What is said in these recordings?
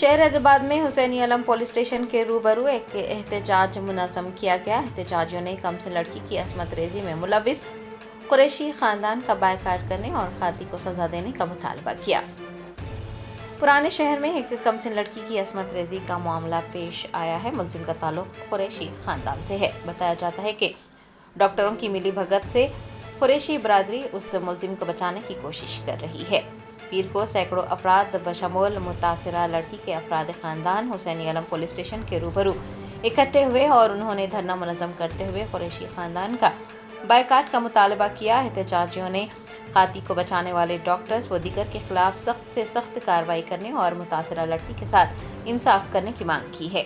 शहर हैदराबाद में हुसैनी अलम पुलिस स्टेशन के रूबरू एक एहतजाज मुनज़्ज़म किया गया। एहतजाजियों ने कमसिन लड़की की असमत रेजी में मुलविस कुरैशी खानदान का बायकाट करने और खाती को सजा देने का मुतालबा किया। पुराने शहर में एक कमसिन लड़की की असमत रेजी का मामला पेश आया है। मुलजिम का ताल्लुक कुरैशी खानदान से है। बताया जाता है कि डॉक्टरों की मिली भगत से कुरैशी बरादरी उस मुलजिम को बचाने की कोशिश कर रही है। पीर को सैकड़ों अफराद बशमूल मुतासिरा लड़की के अफराद खानदान हुसैनी अलम पुलिस स्टेशन के रूबरू इकट्ठे हुए और उन्होंने धरना मुनज़्ज़म करते हुए कुरैशी खानदान का बायकाट का मुतालबा किया। एहतजाजियों ने खाती को बचाने वाले डॉक्टर्स व दीगर के खिलाफ सख्त से सख्त कार्रवाई करने और मुतासिरा लड़की के साथ इंसाफ करने की मांग की है।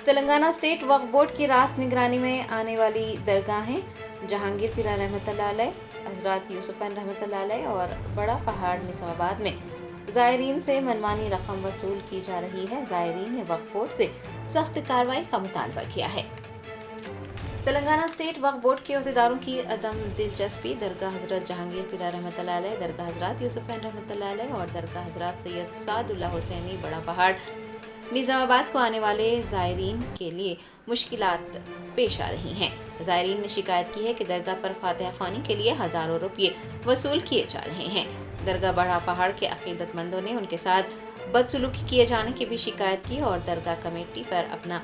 तेलंगाना स्टेट वक्फ बोर्ड की रास्त निगरानी में आने वाली दरगाहें जहांगीर पीरा रहमतुल्लाह अलैह, हजरत यूसुफन रहमतुल्लाह अलैह और बड़ा पहाड़ निजामाबाद में ज़ायरीन से मनमानी रकम वसूल की जा रही है। ज़ायरीन ने वक्फ बोर्ड से सख्त कार्रवाई का मुतालबा किया है। तेलंगाना स्टेट वक्फ बोर्ड के अहदेदारों की अदम दिलचस्पी दरगाह हजरत जहांगीर पीरा रहमतुल्लाह अलैह, दरगाह हजरत यूसुफन रहमतुल्लाह अलैह और दरगाह हजरत सैयद सादुल्लाह हुसैनी बड़ा पहाड़ निजामाबाद को आने वाले ज़ायरीन के लिए मुश्किलात पेश आ रही हैं। ज़ायरीन ने शिकायत की है कि दरगाह पर फातिहा ख़्वानी के लिए हज़ारों रुपये वसूल किए जा रहे हैं। दरगाह बड़ा पहाड़ के अक़ीदतमंदों ने उनके साथ बदसलूकी किए जाने की भी शिकायत की और दरगाह कमेटी पर अपना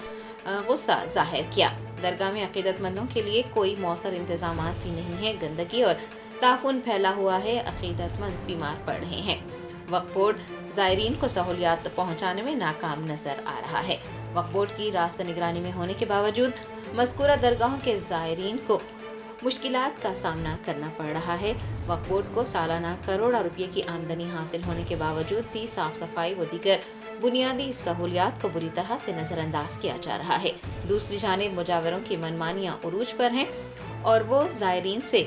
गुस्सा जाहिर किया। दरगाह में अक़ीदतमंदों के लिए कोई मौसर इंतज़ामात भी नहीं है। गंदगी और ताफुन फैला हुआ है। अक़ीदतमंद बीमार पड़ रहे हैं। वक्फ बोर्ड ज़ायरीन को सहूलियात पहुँचाने में नाकाम नजर आ रहा है। वक्फ बोर्ड की रास्त निगरानी में होने के बावजूद मज़कूरा दरगाहों के ज़ायरीन को मुश्किलात का सामना करना पड़ रहा है। वक्फ बोर्ड को सालाना करोड़ों रुपये की आमदनी हासिल होने के बावजूद भी साफ सफाई व दीगर बुनियादी सहूलियात को बुरी तरह से नज़रअंदाज किया जा रहा है। दूसरी जानिब मुजावरों की मनमानियाँ उरूज पर हैं और वो ज़ायरीन से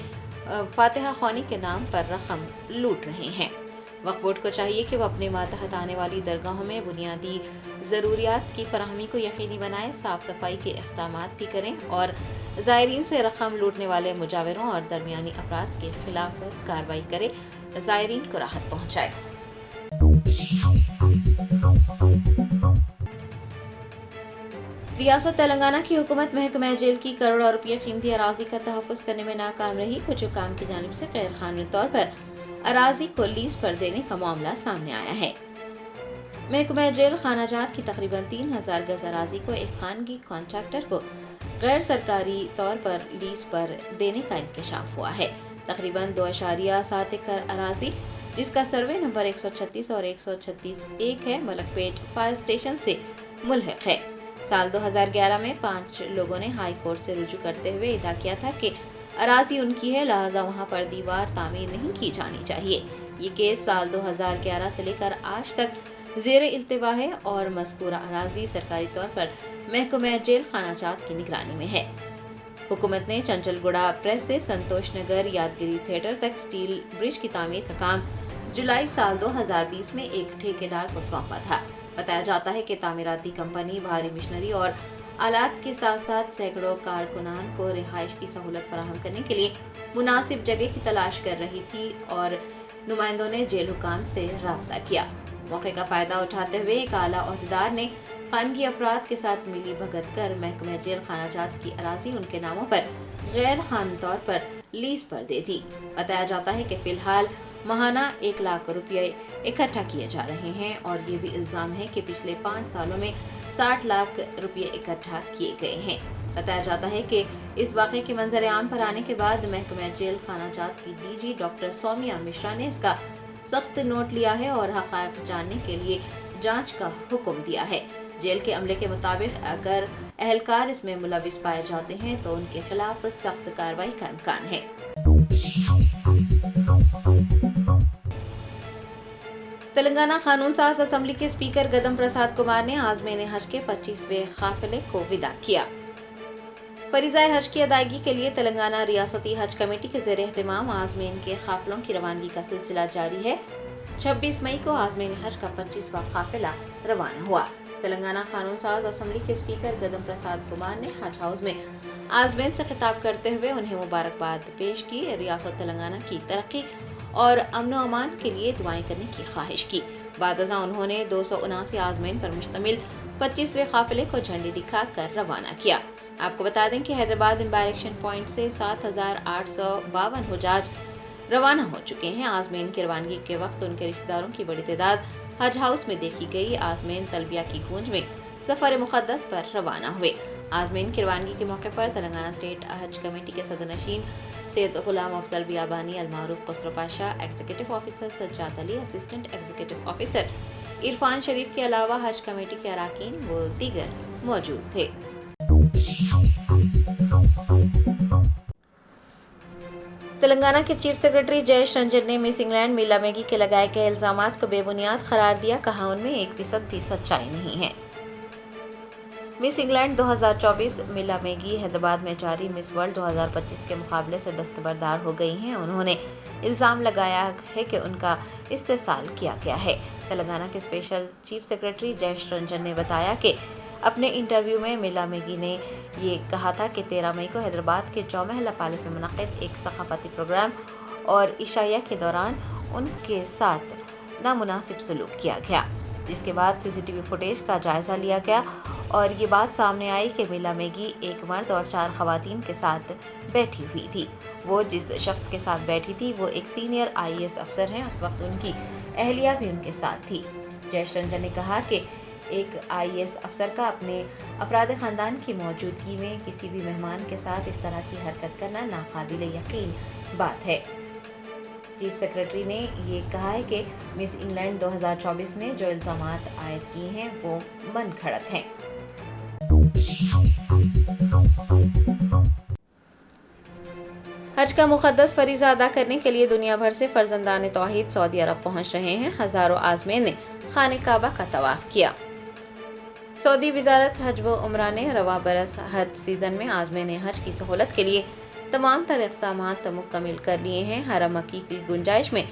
फातिहा ख़्वानी के नाम पर रकम लूट रहे हैं। वक्फ बोर्ड को चाहिए कि वो अपने मातहत आने वाली दरगाहों में बुनियादी ज़रूरियात की फराहमी को यकीनी बनाए, साफ सफाई के इक़दामात भी करें और ज़ायरीन से रकम लूटने वाले मुजावरों और दरमियानी अफराद के खिलाफ कार्रवाई करे, ज़ायरीन को राहत पहुँचाए। रियासत तेलंगाना की हुकूमत महकमा जेल की करोड़ों रुपये कीमती अराजी का तहफ़्फ़ुज़ करने में नाकाम रही। कुछ हुकाम की जानिब से गैर कानूनी तौर पर अराजी को लीज पर देने का मामला सामने आया है। महकमा जेल खानाजात की तकरीबन 3000 गज अराजी को एक खानगी कॉन्ट्रैक्टर को गैर सरकारी तौर पर लीज पर देने का इंकशाफ हुआ है। तकरीबन 2.7 एकड़ अराजी जिसका सर्वे नंबर 136 और 136(1) है, मलकपेट फायर स्टेशन से मुल्हिक है। साल 2011 में 5 लोगों ने हाई कोर्ट से रुजू करते हुए इदा किया था कि अराजी उनकी है, लिहाजा वहां पर दीवार तामीर नहीं की जानी चाहिए। ये केस साल 2011 से लेकर आज तक ज़ेरे इल्तिवा है और मज़कूरा अराजी सरकारी तौर पर महकमा जेल खानाजात की निगरानी में है। हुकूमत ने चंचलगुड़ा प्रेस से संतोष नगर यादगिरी थिएटर तक स्टील ब्रिज की तामीर का काम जुलाई साल 2020 में एक ठेकेदार को सौंपा था। बताया जाता है कि तामीराती कंपनी भारी मशीनरी और आलात के साथ साथ सैकड़ों कारकुनान को रिहाइश की सहूलत फराहम करने के लिए मुनासिब जगह की तलाश कर रही थी और नुमाइंदों ने जेल हुकाम से राब्ता किया। मौके का फायदा उठाते हुए एक आला ओहदेदार ने खानगी अफराद के साथ मिली भगत कर महकमा जेल खानाजात की अराजी उनके नामों पर गैर कानूनी तौर पर लीज पर दे दी। बताया जाता है कि फिलहाल माहाना 1 लाख रुपये इकट्ठा किए जा रहे हैं और ये भी इल्जाम है कि पिछले 5 सालों में 60 लाख रुपये इकट्ठा किए गए हैं। बताया जाता है कि इस वाक़े के मंजर आम पर आने के बाद महकमा जेल खानाजात की डीजी डॉक्टर सौम्या मिश्रा ने इसका सख्त नोट लिया है और हक़ाइक़ जानने के लिए जांच का हुक्म दिया है। जेल के अमले के मुताबिक अगर अहलकार इसमें मुलविस पाए जाते हैं तो उनके खिलाफ सख्त कार्रवाई का इम्कान है। तेलंगाना कानून साज असम्बली के स्पीकर गदम प्रसाद कुमार ने आज़मीन हज के 25वें काफिले को विदा किया। फरीज़ाए हज की अदायगी के लिए तेलंगाना रियासती हज कमेटी के ज़ेर एहतमाम आज़मीन के काफिलों की रवानगी का सिलसिला जारी है। 26 मई को आज़मीन हज का 25वां काफिला रवाना हुआ। तेलंगाना कानून साज असम्बली के स्पीकर गदम प्रसाद कुमार ने हज हाउस में आज़मीन से खिताब करते हुए उन्हें मुबारकबाद पेश की। रियासत तेलंगाना की तरक्की اور امن و امان کے لیے دعائیں کرنے کی خواہش کی۔ بعد ازاں انہوں نے 279 عازمین پر مشتمل 25ویں قافلے کو جھنڈی دکھا کر روانہ کیا۔ آپ کو بتا دیں کہ حیدرآباد امبارکشن پوائنٹ سے 7852 حجاج روانہ ہو چکے ہیں۔ عازمین کی روانگی کے وقت ان کے رشتہ داروں کی بڑی تعداد حج ہاؤس میں دیکھی گئی۔ عازمین تلبیہ کی گونج میں سفر مقدس پر روانہ ہوئے۔ عازمین کی روانگی کے موقع پر تلنگانہ اسٹیٹ حج کمیٹی کے صدر نشین سید غلام افضل بیابانی، المعروف خسرو پاشا، ایگزیکٹو آفیسر سجاد علی، اسسٹنٹ ایگزیکٹو آفیسر عرفان شریف کے علاوہ حج کمیٹی کے اراکین و دیگر موجود تھے۔ تلنگانہ کے چیف سیکرٹری جیش رنجن نے مس انگلینڈ میلا میگی کے لگائے گئے الزامات کو بے بنیاد قرار دیا، کہا ان میں 1% بھی سچائی نہیں ہے۔ مس انگلینڈ 2024 میلا میگی حیدرآباد میں جاری مس ورلڈ 2025 کے مقابلے سے دستبردار ہو گئی ہیں۔ انہوں نے الزام لگایا ہے کہ ان کا استحصال کیا گیا ہے۔ تلنگانہ کے special chief secretary Jaish Ranjan نے بتایا کہ اپنے انٹرویو میں میلا میگی نے یہ کہا تھا کہ 13 مئی کو حیدرآباد کے جو محلہ پیلس میں منعقد ایک ثقافتی پروگرام اور عشائیہ کے دوران ان کے ساتھ نامناسب سلوک کیا گیا، جس کے بعد CCTV فوٹیج کا جائزہ لیا گیا اور یہ بات سامنے آئی کہ میلا میگی ایک مرد اور 4 خواتین کے ساتھ بیٹھی ہوئی تھی۔ وہ جس شخص کے ساتھ بیٹھی تھی وہ ایک سینئر IAS افسر ہیں، اس وقت ان کی اہلیہ بھی ان کے ساتھ تھی۔ جیش رنجن نے کہا کہ ایک IAS افسر کا اپنے افراد خاندان کی موجودگی میں کسی بھی مہمان کے ساتھ اس طرح کی حرکت کرنا ناقابل یقین بات ہے۔ چیف سیکرٹری نے یہ کہا ہے کہ مس انگلینڈ 2024 نے جو الزامات عائد کیے ہیں وہ من گھڑت ہیں۔ حج کا مقدس فریضہ ادا کرنے کے لیے دنیا بھر سے فرزندان توحید سعودی عرب پہنچ رہے ہیں۔ ہزاروں عازمین نے خانہ کعبہ کا طواف کیا۔ سعودی وزارت حج و عمرہ نے رواں برس حج سیزن میں عازمین حج کی سہولت کے لیے تمام تر اقدامات مکمل کر لیے ہیں۔ حرم مکی کی گنجائش میں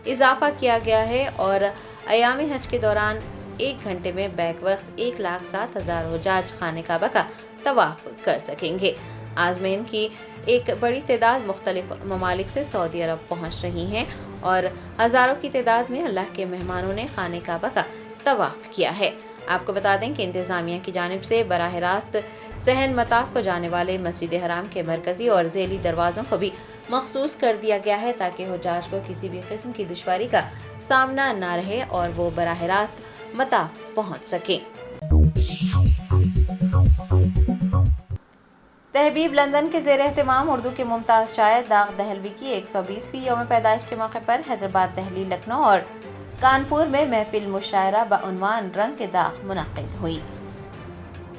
اضافہ کیا گیا ہے اور ایام حج کے دوران 1 گھنٹے میں بیک وقت 1,07,000 حجاج خانہ کعبہ کا طواف کر سکیں گے۔ عازمین کی ایک بڑی تعداد مختلف ممالک سے سعودی عرب پہنچ رہی ہیں اور ہزاروں کی تعداد میں اللہ کے مہمانوں نے خانہ کعبہ کا طواف کیا ہے۔ آپ کو بتا دیں کہ انتظامیہ کی جانب سے براہ راست صحن مطاف کو جانے والے مسجد حرام کے مرکزی اور ذیلی دروازوں کو بھی مخصوص کر دیا گیا ہے تاکہ حجاج کو کسی بھی قسم کی دشواری کا سامنا نہ رہے اور وہ براہ راست مطاف پہنچ سکیں۔ تحبیب لندن کے زیر اہتمام اردو کے ممتاز شاعر داغ دہلوی کی 120ویں یوم پیدائش کے موقع پر حیدرآباد، دہلی، لکھنؤ اور کانپور میں محفل مشاعرہ بعنوان رنگ کے داغ منعقد ہوئی۔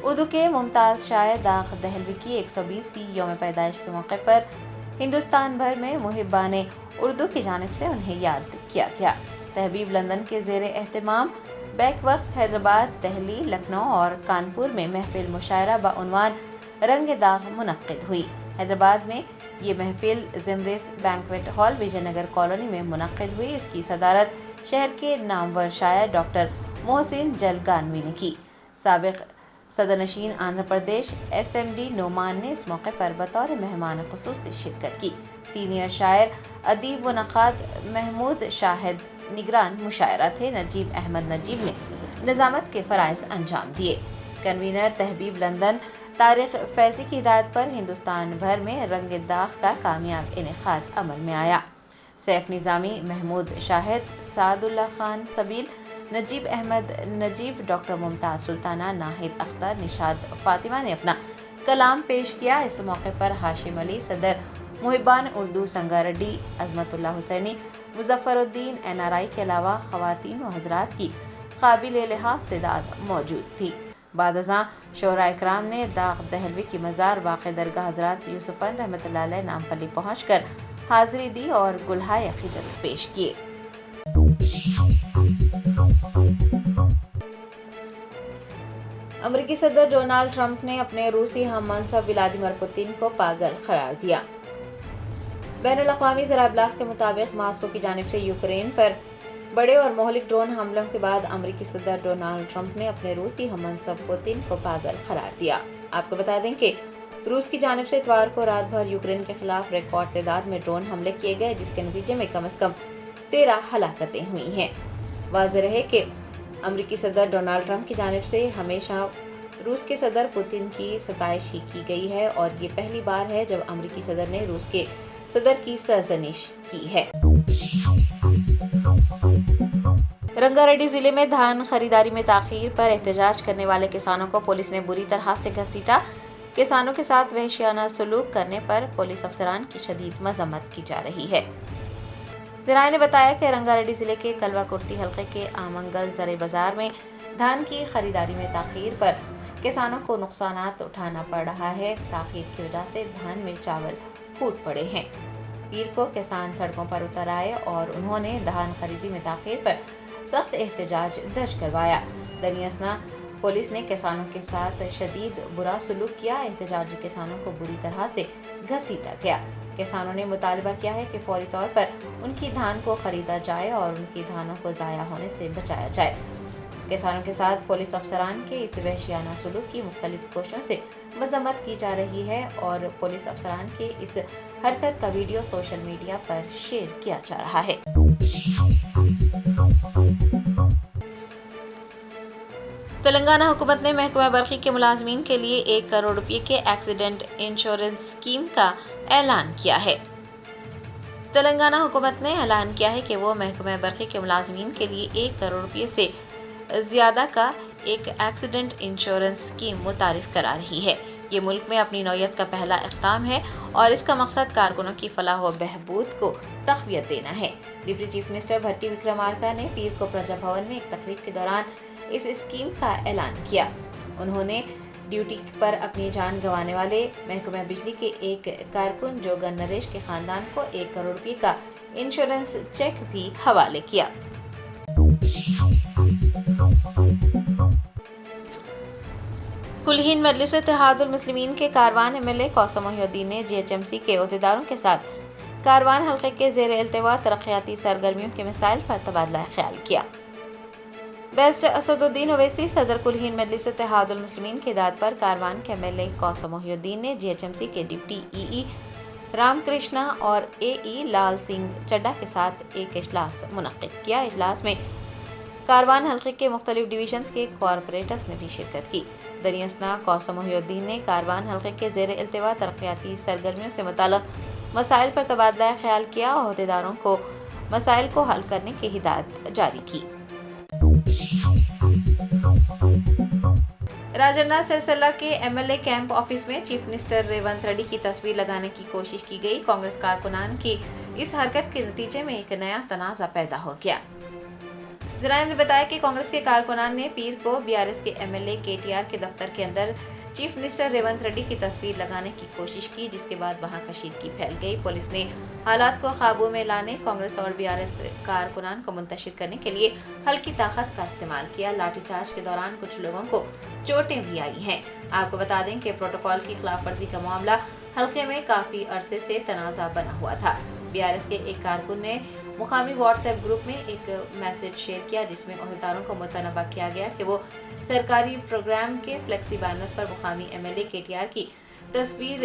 اردو کے ممتاز شاعر داغ دہلوی کی 120ویں یوم پیدائش کے موقع پر ہندوستان بھر میں محبان اردو کی جانب سے انہیں یاد کیا گیا۔ تحبیب لندن کے زیر اہتمام بیک وقت حیدرآباد، دہلی، لکھنؤ اور کانپور میں محفل مشاعرہ بعنوان رنگ داغ منعقد ہوئی۔ حیدرآباد میں یہ محفل زمریس بینکویٹ ہال وجے نگر کالونی میں منعقد ہوئی۔ اس کی صدارت شہر کے نامور شاعر ڈاکٹر محسن جلگانوی نے کی۔ سابق صدر نشین آندھرا پردیش SMD نعمان نے اس موقع پر بطور مہمان خصوصی شرکت کی۔ سینئر شاعر، ادیب و نقاد محمود شاہد نگران مشاعرہ تھے۔ نجیب احمد نجیب نے نظامت کے فرائض انجام دیے۔ کنوینر تحبیب لندن طارق فیضی کی ہدایت پر ہندوستان بھر میں رنگ داغ کا کامیاب انعقاد عمل میں آیا۔ سیف نظامی، محمود شاہد، سعد اللہ خان سبیل، نجیب احمد نجیب، ڈاکٹر ممتاز سلطانہ، ناہید اختر، نشاد فاطمہ نے اپنا کلام پیش کیا۔ اس موقع پر ہاشم علی، صدر محبان اردو سنگاریڈی، عظمت اللہ حسینی، مظفر الدین NRI کے علاوہ خواتین و حضرات کی قابل لحاظ تعداد موجود تھی۔ بعد ازاں شہرائے کرام نے داغ دہلوی کی مزار واقع درگاہ حضرات یوسفن رحمۃ اللہ علیہ نامپلی پہنچ کر حاضری دی اور گلہائے عقیدت پیش کیے۔ امریکی صدر ڈونالڈ ٹرمپ نے اپنے روسی ہم منصب ولادیمیر پوتین کو پاگل قرار دیا۔ بین الاقوامی ذرائع ابلاغ کے مطابق ماسکو کی جانب سے یوکرین پر بڑے اور مہلک ڈرون حملوں کے بعد امریکی صدر ڈونالڈ ٹرمپ نے اپنے روسی ہم منصب پوتین کو پاگل قرار دیا۔ آپ کو بتا دیں کہ روس کی جانب سے اتوار کو رات بھر یوکرین کے خلاف ریکارڈ تعداد میں ڈرون حملے کیے گئے، جس کے نتیجے میں کم از کم 13 ہلاکتیں ہوئی ہیں۔ واضح رہے کہ امریکی صدر ڈونلڈ ٹرمپ کی جانب سے ہمیشہ روس کے صدر پوتن کی ستائش ہی کی گئی ہے اور یہ پہلی بار ہے جب امریکی صدر نے روس کے صدر کی سرزنش کی ہے۔ رنگا ریڈی ضلع میں دھان خریداری میں تاخیر پر احتجاج کرنے والے کسانوں کو پولیس نے بری طرح سے گھسیٹا۔ کسانوں کے ساتھ وحشیانہ سلوک کرنے پر پولیس افسران کی شدید مذمت کی جا رہی ہے۔ ذرائع نے بتایا کہ رنگا ریڈی ضلع کے کلوا کرتی حلقے کے آمنگل زرعی بازار میں دھان کی خریداری میں تاخیر پر کسانوں کو نقصانات اٹھانا پڑ رہا ہے۔ تاخیر کی وجہ سے دھان میں چاول پھوٹ پڑے ہیں۔ پیر کو کسان سڑکوں پر اتر آئے اور انہوں نے دھان خریدی میں تاخیر پر سخت احتجاج درج کروایا۔ دریں اثنا پولیس نے کسانوں کے ساتھ شدید برا سلوک کیا۔ احتجاجی کسانوں کو بری طرح سے گھسیٹا گیا۔ کسانوں نے مطالبہ کیا ہے کہ فوری طور پر ان کی دھان کو خریدا جائے اور ان کی دھانوں کو ضائع ہونے سے بچایا جائے۔ کسانوں کے ساتھ پولیس افسران کے اس وحشیانہ سلوک کی مختلف کوششوں سے مذمت کی جا رہی ہے اور پولیس افسران کے اس حرکت کا ویڈیو سوشل میڈیا پر شیئر کیا جا رہا ہے۔ تلنگانہ حکومت نے محکمہ برقی کے ملازمین کے لیے 1 کروڑ روپے کے ایکسیڈنٹ انشورنس اسکیم کا اعلان کیا ہے۔ تلنگانہ حکومت نے اعلان کیا ہے کہ وہ محکمہ برقی کے ملازمین کے لیے 1 کروڑ روپے سے زیادہ کا ایک ایکسیڈنٹ انشورنس اسکیم متعارف کرا رہی ہے۔ یہ ملک میں اپنی نوعیت کا پہلا اقدام ہے اور اس کا مقصد کارکنوں کی فلاح و بہبود کو تقویت دینا ہے۔ ڈپٹی چیف منسٹر بھٹی وکرمارکا نے پیر کو پرجا بھون میں ایک تقریب کے دوران اس اسکیم کا اعلان کیا۔ انہوں نے ڈیوٹی پر اپنی جان گنوانے والے محکمہ بجلی کے ایک کارکن جوگن نریش کے خاندان کو 1 کروڑ روپے کا انشورنس چیک بھی حوالے کیا۔ کلہین مجلس اتحاد المسلمین کے کاروان ایم ایل اے کوثر محی الدین نے جی ایچ ایم سی کے عہدیداروں کے ساتھ کاروان حلقے کے زیر التواء ترقیاتی سرگرمیوں کے مسائل پر تبادلہ خیال کیا۔ بیسٹ اسد الدین اویسی صدر کلہین مجلس اتحاد المسلمین کی ہدایت پر کاروان کے ایم ایل اے کوثر محی الدین نے جی ایچ ایم سی کے ڈپٹی ای رام کرشنا اور اے ای لال سنگھ چڈھا کے ساتھ ایک اجلاس منعقد کیا۔ اجلاس میں کاروان حلقے کے مختلف ڈویژنز کے کارپوریٹرز نے بھی شرکت کی۔ دریں اثنا کوثر محی الدین نے کاروان حلقے کے زیر التواء ترقیاتی سرگرمیوں سے متعلق مسائل پر تبادلہ خیال کیا اور عہدیداروں کو مسائل کو حل کرنے کی ہدایت جاری کی۔ راجنہ سرسلہ کے M L A camp office میں چیف منسٹر ریونت ریڈی کی تصویر لگانے کی کوشش کی گئی۔ کانگریس کارکنان کی اس حرکت کے نتیجے میں ایک نیا تنازع پیدا ہو گیا۔ ذرائع نے بتایا کہ کانگریس کے کارکنان نے پیر کو بی آر ایس کے ایم ایل اے کے ٹی آر کے دفتر کے اندر چیف منسٹر ریونت ریڈی کی تصویر لگانے کی کوشش کی، جس کے بعد وہاں کشیدگی پھیل گئی۔ پولیس نے حالات کو قابو میں لانے کانگریس اور بی آر ایس کارکنان کو منتشر کرنے کے لیے ہلکی طاقت کا استعمال کیا۔ لاٹھی چارج کے دوران کچھ لوگوں کو چوٹیں بھی آئی ہیں۔ آپ کو بتا دیں کہ پروٹوکول کی خلاف ورزی کا معاملہ حلقے میں کافی عرصے سے تنازع بنا ہوا تھا۔ بی آر ایس کے ایک کارکن نے مقامی واٹس ایپ گروپ میں ایک میسج شیئر کیا، جس میں عہدیداروں کو متنبہ کیا گیا کہ وہ سرکاری پروگرام کے فلیکسی بینرز پر مقامی ایم ایل اے کے ٹی آر کی تصویر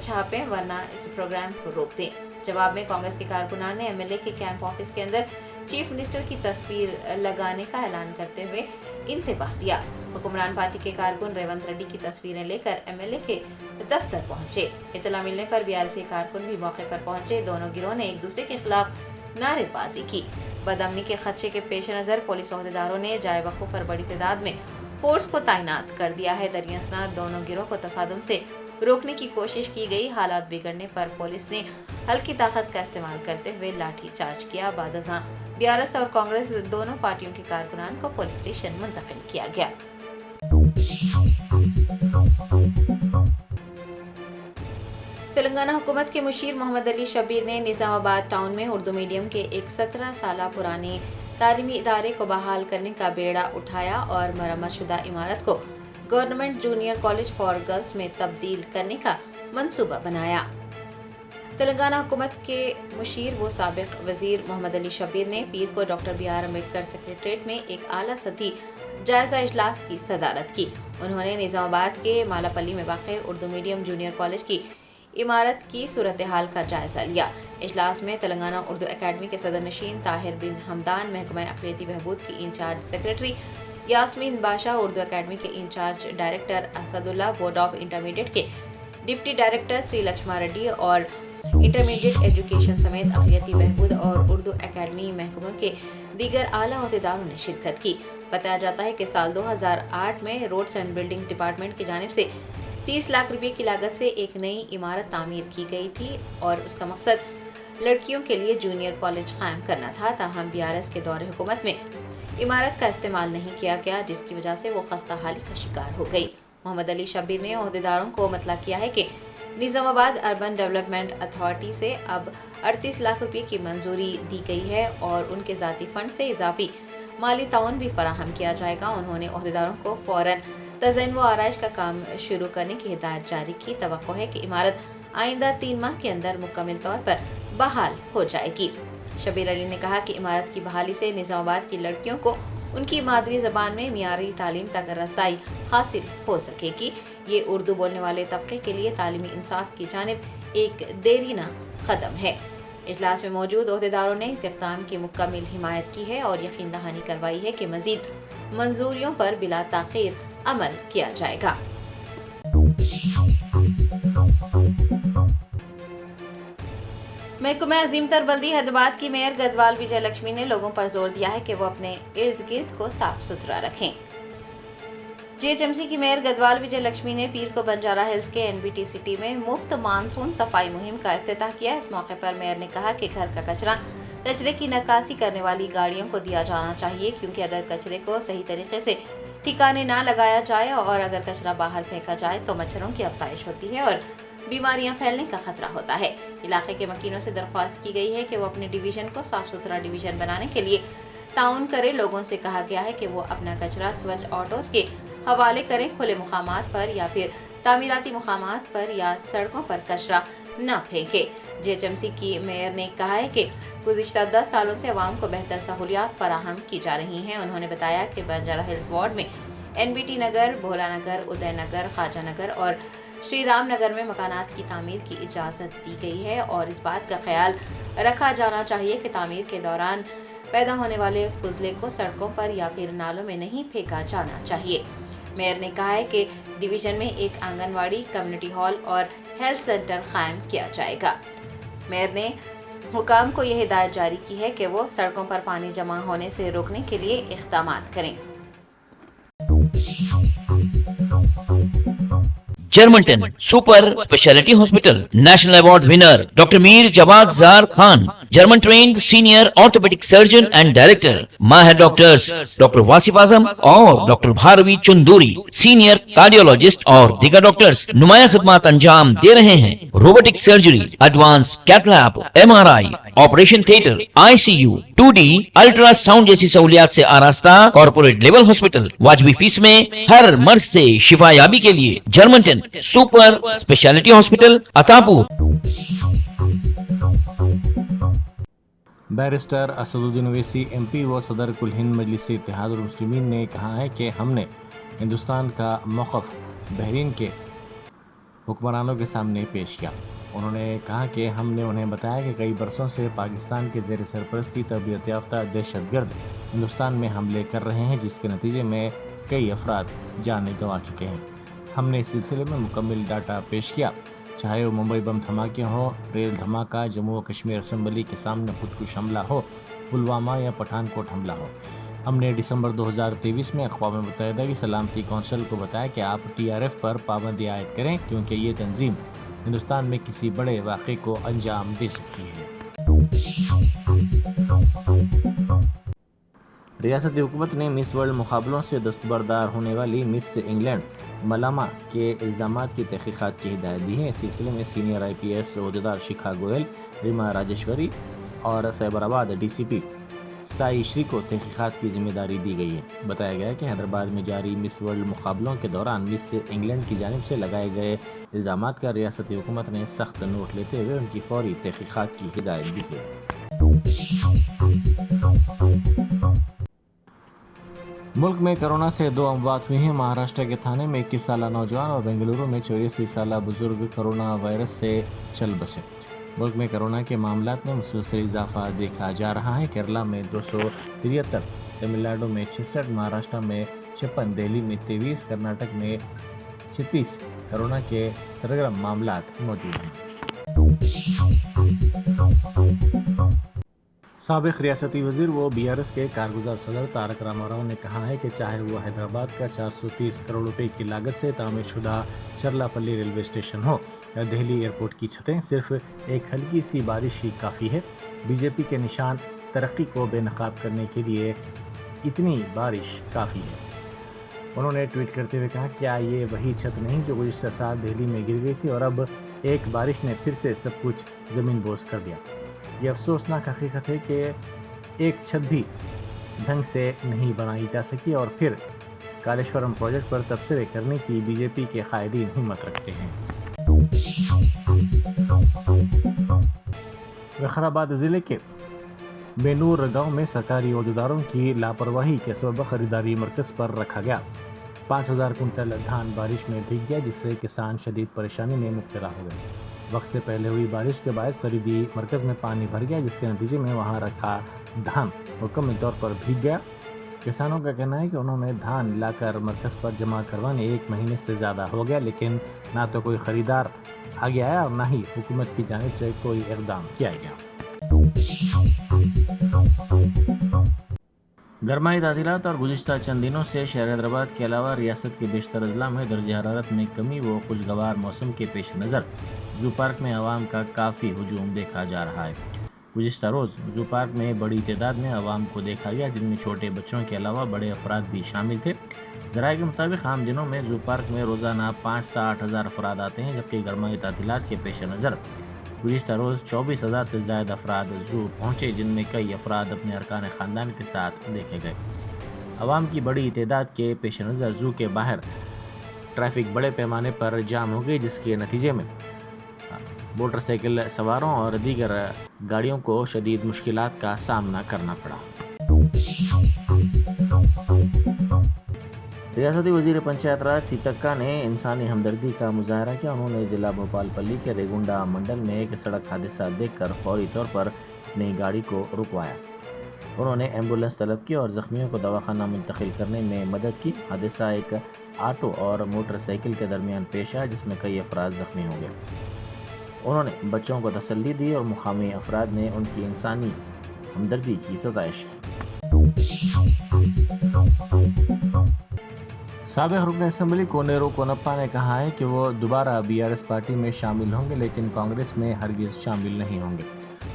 چھاپیں ورنہ اس پروگرام کو روک دیں۔ جواب میں کانگریس کے کارکنان نے ایم ایل اے کے کیمپ آفس کے اندر چیف منسٹر کی تصویر لگانے کا اعلان کرتے ہوئے انتباہ دیا۔ حکمران پارٹی کے کارکن ریونت ریڈی کی تصویریں لے کر ایم ایل اے کے دفتر پہنچے۔ اطلاع ملنے پر بی آر ایس کے کارکن بھی موقع پر پہنچے۔ دونوں گروہ نے ایک دوسرے کے خلاف نعرے بازی کی۔ بدامنی کے خدشے کے پیش نظر پولیس عہدیداروں نے جائے وقوع پر بڑی تعداد میں فورس کو تعینات کر دیا ہے۔ دریں اثنا دونوں گروہ کو تصادم سے روکنے کی کوشش کی گئی۔ حالات بگڑنے پر پولیس نے ہلکی طاقت کا استعمال کرتے ہوئے لاٹھی چارج کیا۔ بعد ازاں بی آر ایس اور کانگریس دونوں پارٹیوں کے کارکنان کو پولیس اسٹیشن منتقل کیا گیا۔ تلنگانہ حکومت کے مشیر محمد علی شبیر نے نظام آباد ٹاؤن میں اردو میڈیم کے ایک 17 سالہ پرانے تعلیمی ادارے کو بحال کرنے کا بیڑا اٹھایا اور مرمت شدہ عمارت کو government junior college for girls میں تبدیل کرنے کا منصوبہ بنایا۔ تلنگانہ حکومت کے مشیر و سابق وزیر محمد علی شبیر نے پیر کو doctor B R Ambedkar secretariat میں ایک اعلیٰ سطحی جائزہ اجلاس کی صدارت کی۔ انہوں نے نظام آباد کے مالاپلی میں واقع اردو میڈیم جونیئر کالج کی इमारत की सूरत हाल का जायजा लिया। इजलास में तेलंगाना उर्दू अकेडमी के सदर नशीन ताहिर बिन हमदान, महकमा अक़लियती बहबूद की in charge secretary Yasmeen Basha, Urdu academy के in charge director Asadullah, board of intermediate के डिप्टी डायरेक्टर श्री लक्ष्मा रेड्डी और इंटरमीडिएट एजुकेशन समेत अक़लियती बहबूद और उर्दू अकेडमी महकमों के दीगर आला अहदेदारों ने शिरकत की। बताया जाता है कि साल 2008 में रोड्स एंड बिल्डिंग डिपार्टमेंट की जानिब से 30 लाख रुपए की लागत से एक नई इमारत तामीर की गई थी और उसका मकसद लड़कियों के लिए जूनियर कॉलेज कायम करना था। ताहम BRS के दौरे हुकूमत में इमारत का इस्तेमाल नहीं किया गया, जिसकी वजह से वो खस्ता हाली का शिकार हो गई। मोहम्मद अली शब्बीर ने अहदेदारों को मतला किया है कि निजामाबाद अर्बन डेवलपमेंट अथॉरिटी से अब 38 लाख रुपए की मंजूरी दी गई है और उनके ज़ाती फंड से इजाफी माली ताउन भी फराहम किया जाएगा। उन्होंने अहदेदारों को फौरन तज़य्युन व आराइश का काम शुरू करने की हिदायत जारी की। तवक्को है कि इमारत आइंदा 3 माह के अंदर मुकम्मल तौर पर बहाल हो जाएगी। शब्बीर अली ने कहा कि इमारत की बहाली से निजामाबाद की लड़कियों को उनकी मादरी ज़बान में मियारी तालीम तक रसाई हासिल हो सकेगी। ये उर्दू बोलने वाले तबके के लिए तालीमी इंसाफ की जानिब एक देरीना कदम है। इजलास में मौजूद अहदेदारों ने इस इक़दाम की मुकम्मल हिमायत की है और यकीन दहानी करवाई है कि मज़ीद मंजूरियों पर बिला ताख़ीर अमल किया जाएगा। महकमा अजीम तर बल्दी हैदराबाद की मेयर गदवाल विजय लक्ष्मी ने लोगों पर जोर दिया है कि वो अपने इर्द गिर्द को साफ सुथरा रखें। JHMC की मेयर गदवाल विजय लक्ष्मी ने पीर को बंजारा हिल्स के NBT सिटी में मुफ्त मानसून सफाई मुहिम का इफ्तिताह किया। इस मौके पर मेयर ने कहा कि घर का कचरे की नक्कासी करने वाली गाड़ियों को दिया जाना चाहिए, क्योंकि अगर कचरे को सही तरीके से ठिकाने ना लगाया जाए और अगर कचरा बाहर फेंका जाए तो मच्छरों की अफजाइश होती है और बीमारियां फैलने का खतरा होता है। इलाके के मकीनों से दरख्वास्त की गई है कि वो अपने डिवीजन को साफ सुथरा डिवीजन बनाने के लिए ताउन करें। लोगों से कहा गया है कि वो अपना कचरा स्वच्छ ऑटोस के हवाले करें। खुले मुकामात पर या फिर तामीराती मुकामात पर या सड़कों पर कचरा न फेंके। JHMC की मेयर ने कहा है कि गुज़िश्ता 10 सालों से अवाम को बेहतर सहूलियात फराहम की जा रही हैं। उन्होंने बताया कि बंजारा हिल्स वार्ड में NBT नगर, भोला नगर, उदय नगर, ख्वाजा नगर और श्री राम नगर में मकानात की तामीर की इजाज़त दी गई है और इस बात का ख्याल रखा जाना चाहिए कि तामीर के दौरान पैदा होने वाले फुजले को सड़कों पर या फिर नालों में नहीं फेंका जाना चाहिए। मेयर ने कहा है कि डिवीजन में एक आंगनवाड़ी, कम्युनिटी हॉल और हेल्थ सेंटर कायम किया जाएगा। मेयर ने हुकाम को यह हिदायत जारी की है कि वो सड़कों पर पानी जमा होने से रोकने के लिए इक़दामात करें। Germanten super speciality hospital national award winner doctor Mir Jawad Zar Khan, German trained senior orthopaedic surgeon and director, माहिर डॉक्टर्स डॉक्टर वासिफ आजम और doctor Bharavi Chanduri, senior cardiologist और दीगर डॉक्टर्स नुमाया खिदमत अंजाम दे रहे हैं। Robotic surgery, advance cath lab, MRI, operation theatre, ICU, 2D ultrasound जैसी सहूलियात से आरास्ता कॉर्पोरेट लेवल हॉस्पिटल। वाजबी फीस में हर मर्ज से शिफायाबी के लिए Germanton super speciality hospital, Attapur. Barrister Asaduddin Owaisi MP व सदर कुल हिंद मजलिस इत्तेहादुल मुस्लिमीन ने कहा है कि हमने हिंदुस्तान का मौक़िफ़ बहरीन के हुक्मरानों के सामने पेश किया। उन्होंने कहा कि हमने उन्हें बताया कि कई बरसों से पाकिस्तान के ज़ेर सरपरस्ती तरबियत याफ्ता दहशतगर्द हिंदुस्तान में हमले कर रहे हैं, जिसके नतीजे में कई अफराद जानें गंवा चुके हैं। हमने इस सिलसिले में मुकम्मल डाटा पेश किया, चाहे वो मुंबई बम धमाके हों, रेल धमाका, जम्मू और कश्मीर असम्बली के सामने खुदकुश हमला हो, पुलवामा या पठानकोट हमला हो। हमने दिसंबर 2023 में अक़वाम मुत्तहिदा की सलामती कौंसिल को बताया कि आप TRF पर पाबंदी आयद करें, क्योंकि ये तंजीम हिंदुस्तान में किसी बड़े वाक़े को अंजाम दे सकती है। रियासती हुकूमत ने मिस वर्ल्ड मुकाबलों से दस्तबरदार होने वाली मिस इंग्लैंड मलामा के इल्ज़ामात की तहक़ीक़ात की हिदायत दी है। इस सिलसिले में सीनियर IPS अहदेदार शिखा गोयल, रीमा राजेश्वरी और साइबराबाद DCP साई श्री को तहक़ीक़ात की जिम्मेदारी दी गई है। बताया गया है कि हैदराबाद में जारी मिस वर्ल्ड मुकाबलों के दौरान मिस इंग्लैंड की जानिब से लगाए गए इल्ज़ामात का रियासती हुकूमत ने सख्त नोट लेते हुए उनकी फौरी तहक़ीक़ात की हिदायत दी है। मुल्क में कोरोना से 2 अमवात हुई हैं। महाराष्ट्र के थाने में 21 साल नौजवान और बेंगलुरु में 84 साल बुजुर्ग कोरोना वायरस से चल बसे। मुल्क में कोरोना के मामलात में मुसलसल इजाफा देखा जा रहा है। केरला में 273, तमिलनाडु में 66, महाराष्ट्र में 56, दिल्ली में 23, कर्नाटक में 36 कोरोना के सरगर्म मामलात मौजूद हैं। साबिक रियासती वजीर व बीआरएस के कारगुजार सदर तारक रामाराव ने कहा है कि चाहे वो हैदराबाद का 430 करोड़ रुपए की लागत से तामीर शुदा चरलापल्ली रेलवे स्टेशन हो या दिल्ली एयरपोर्ट की छतें, सिर्फ एक हल्की सी बारिश ही काफ़ी है। बीजेपी के निशान तरक्की को बेनकाब करने के लिए इतनी बारिश काफ़ी है। उन्होंने ट्वीट करते हुए कहा, क्या ये वही छत नहीं जो गुज़िश्ता साल दिल्ली में गिर गई थी और अब एक बारिश ने फिर से सब कुछ ज़मीन बोस कर दिया। ये अफसोसनाक हकीकत है कि एक छत भी ढंग से नहीं बनाई जा सकी और फिर कालेश्वरम प्रोजेक्ट पर तबसरे करने की बीजेपी के कायदीन हिम्मत रखते हैं। वखराबाद ज़िले के बेनूर गांव में सरकारी अहदेदारों की लापरवाही के सबब खरीदारी मरकज़ पर रखा गया। 5000 कुंटल धान बारिश में भीग गया, जिससे किसान शदीद परेशानी में मुब्तला हो गए। वक्त से पहले हुई बारिश के बायस खरीदी मरकज़ में पानी भर गया, जिसके नतीजे में वहां रखा धान मुकम्मल तौर पर भीग गया। किसानों का कहना है कि उन्होंने धान लाकर मरकज़ पर जमा करवाने 1 महीने से ज़्यादा हो गया, लेकिन ना तो कोई ख़रीदार आगे आया और ना ही हुकूमत की जानिब से कोई इक़दाम किया गया। गरमाई तातीलात और गुज़िश्ता चंद दिनों से शहर हैदराबाद के अलावा रियासत के बेशतर अजला में दर्ज हरारत में कमी व खुशगवार मौसम के पेश नज़र ज़ू पार्क में आवाम का काफ़ी हुजूम देखा जा रहा है। गुज़िश्ता रोज़ ज़ू पार्क में बड़ी तादाद में आवाम को देखा गया, जिनमें छोटे बच्चों के अलावा बड़े अफराद भी शामिल थे। ज़राए के मुताबिक आम दिनों में ज़ू पार्क में रोज़ाना 5 से 8 हज़ार अफराद आते हैं, जबकि गरमाई तातीलात के पेश नज़र गुज़िश्ता रोज़ 24,000 से ज़्यादा अफराद ज़ू पहुँचे, जिनमें कई अफराद अपने अरकान ख़ानदान के साथ देखे गए। आवाम की बड़ी तादाद के पेश नज़र ज़ू के बाहर ट्रैफिक बड़े पैमाने पर जाम हो गई, जिसके नतीजे में मोटरसाइकिल सवारों और दीगर गाड़ियों को शदीद मुश्किलात का सामना करना पड़ा। रियासती वज़ीर पंचायत राज सीतक्का ने इंसानी हमदर्दी का मुजाहरा किया। उन्होंने ज़िला भोपालपल्ली के रेगुंडा मंडल में एक सड़क हादसा देखकर फौरी तौर पर अपनी गाड़ी को रुकवाया। उन्होंने एम्बुलेंस तलब की और ज़ख्मियों को दवाखाना मुंतकिल करने में मदद की। हादसा एक ऑटो और मोटरसाइकिल के दरमियान पेश आया, जिसमें कई अफराद ज़ख्मी हो गए। उन्होंने बच्चों को तसल्ली दी और मुकामी अफराद ने उनकी इंसानी हमदर्दी की सताइश की। साबिक रुकन असेंबली कोनेरू कोनप्पा ने कहा है कि वो दोबारा बीआरएस पार्टी में शामिल होंगे, लेकिन कांग्रेस में हरगिज़ शामिल नहीं होंगे।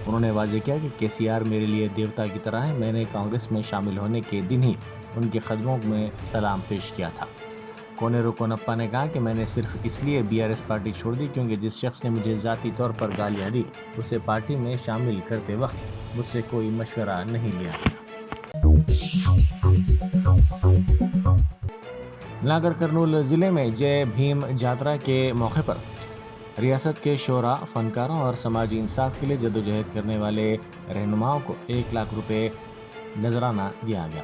उन्होंने वाज़ेह किया कि केसीआर मेरे लिए देवता की तरह है। मैंने कांग्रेस में शामिल होने के दिन ही उनके कदमों में सलाम पेश किया था। कोनेरू कोनप्पा ने कहा कि मैंने सिर्फ इसलिए बीआरएस पार्टी छोड़ दी क्योंकि जिस शख्स ने मुझे ज़ाती तौर पर गालियाँ दी, उसे पार्टी में शामिल करते वक्त मुझसे कोई मशवरा नहीं लिया। नागर कर्नूल ज़िले में जय भीम यात्रा के मौके पर रियासत के शोरा, फनकारों और समाजी इंसाफ के लिए जदोजहद करने वाले रहनुमाओं को 1 लाख रुपए नजराना दिया गया।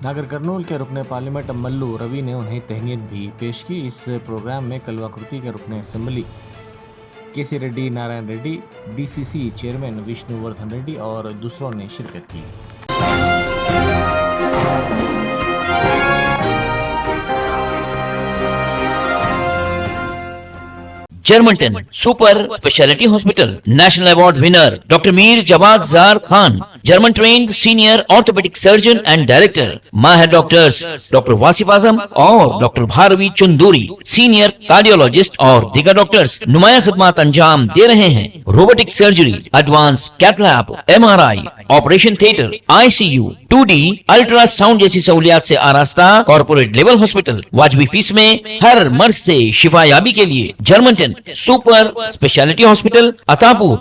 नागर कर्नूल के रुकने पार्लियामेंट मल्लू रवि ने उन्हें तहनीत भी पेश की। इस प्रोग्राम में कलवाकुर्ती के रुकने assembly K C Reddy Narayan Reddy, DCC chairman Vishnuvardhan Reddy और दूसरों ने शिरकत की। Germanten super speciality hospital, national award winner doctor Mir Jawad Zar Khan, German trained senior orthopaedic surgeon and director, माहिर डॉक्टर्स डॉक्टर वासिफ आजम और doctor Bharavi Chanduri, senior cardiologist और दीगर डॉक्टर्स नुमाया खिदमत अंजाम दे रहे हैं। Robotic surgery, advance cath lab, MRI, operation theatre, ICU, 2D ultrasound जैसी सहूलियात से आरास्ता कॉर्पोरेट लेवल हॉस्पिटल। वाजबी फीस में हर मर्ज से शिफायाबी के लिए Germanton super speciality hospital, Attapur,